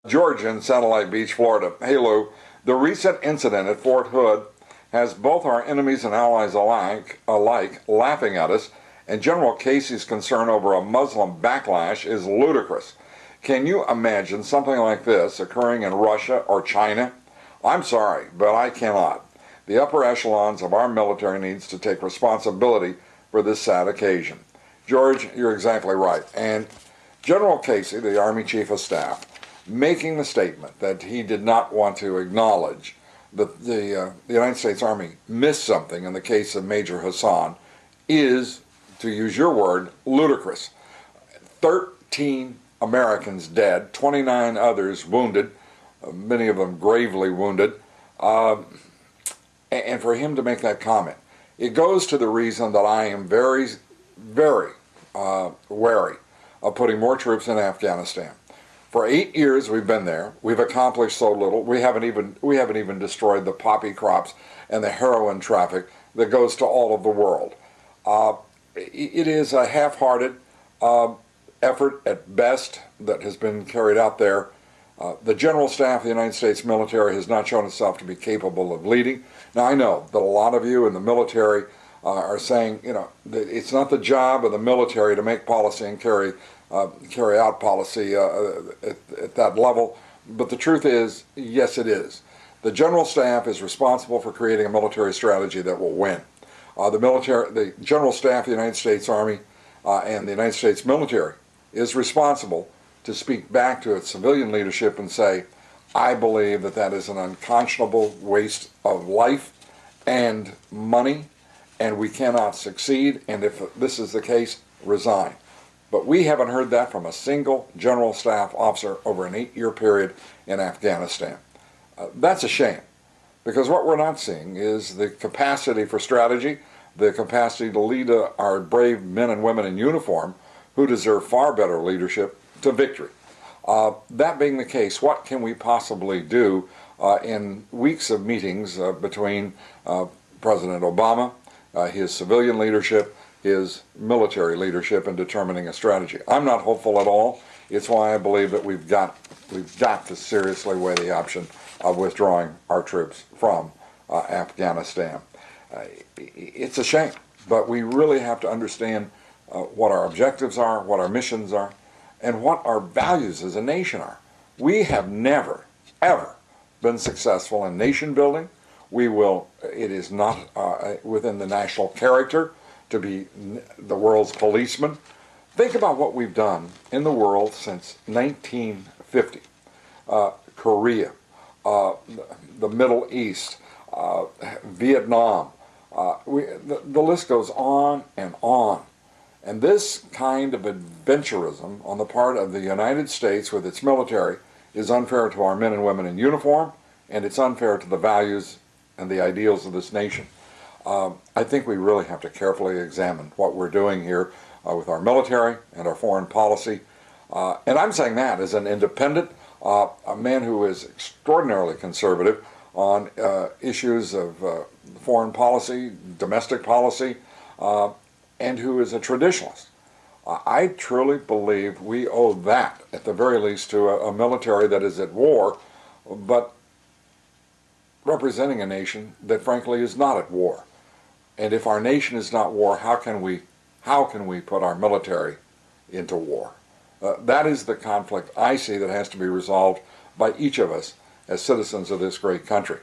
George in Satellite Beach, Florida. Hey Lou, the recent incident at Fort Hood has both our enemies and allies alike laughing at us, and General Casey's concern over a Muslim backlash is ludicrous. Can you imagine something like this occurring in Russia or China? I'm sorry, but I cannot. The upper echelons of our military needs to take responsibility for this sad occasion. George, you're exactly right. And General Casey, the Army Chief of Staff, making the statement that he did not want to acknowledge that the United States Army missed something in the case of Major Hassan is, to use your word, ludicrous. 13 Americans dead, 29 others wounded, many of them gravely wounded, and for him to make that comment, it goes to the reason that I am very, very wary of putting more troops in Afghanistan. For 8 years we've been there. We've accomplished so little. We haven't even destroyed the poppy crops and the heroin traffic that goes to all of the world. It is a half-hearted effort at best that has been carried out there. The General Staff of the United States military has not shown itself to be capable of leading. Now, I know that a lot of you in the military are saying, that it's not the job of the military to make policy and carry out policy at that level. But the truth is, yes, it is. The General Staff is responsible for creating a military strategy that will win. The General Staff of the United States Army and the United States military is responsible to speak back to its civilian leadership and say, I believe that that is an unconscionable waste of life and money, and we cannot succeed, and if this is the case, resign. But we haven't heard that from a single General Staff officer over an 8-year period in Afghanistan. That's a shame, because what we're not seeing is the capacity for strategy, the capacity to lead our brave men and women in uniform who deserve far better leadership to victory. That being the case, what can we possibly do in weeks of meetings between President Obama, his civilian leadership, his military leadership in determining a strategy? I'm not hopeful at all. It's why I believe that we've got to seriously weigh the option of withdrawing our troops from Afghanistan. It's a shame, but we really have to understand what our objectives are, what our missions are, and what our values as a nation are. We have never, ever been successful in nation building. It is not within the national character to be the world's policeman. Think about what we've done in the world since 1950. Korea, the Middle East, Vietnam, the list goes on and on. And this kind of adventurism on the part of the United States with its military is unfair to our men and women in uniform, and it's unfair to the values and the ideals of this nation. I think we really have to carefully examine what we're doing here with our military and our foreign policy. And I'm saying that as an independent, a man who is extraordinarily conservative on issues of foreign policy, domestic policy, and who is a traditionalist. I truly believe we owe that, at the very least, to a military that is at war, but representing a nation that frankly is not at war. And if our nation is not at war, how can we put our military into war? That is the conflict I see that has to be resolved by each of us as citizens of this great country.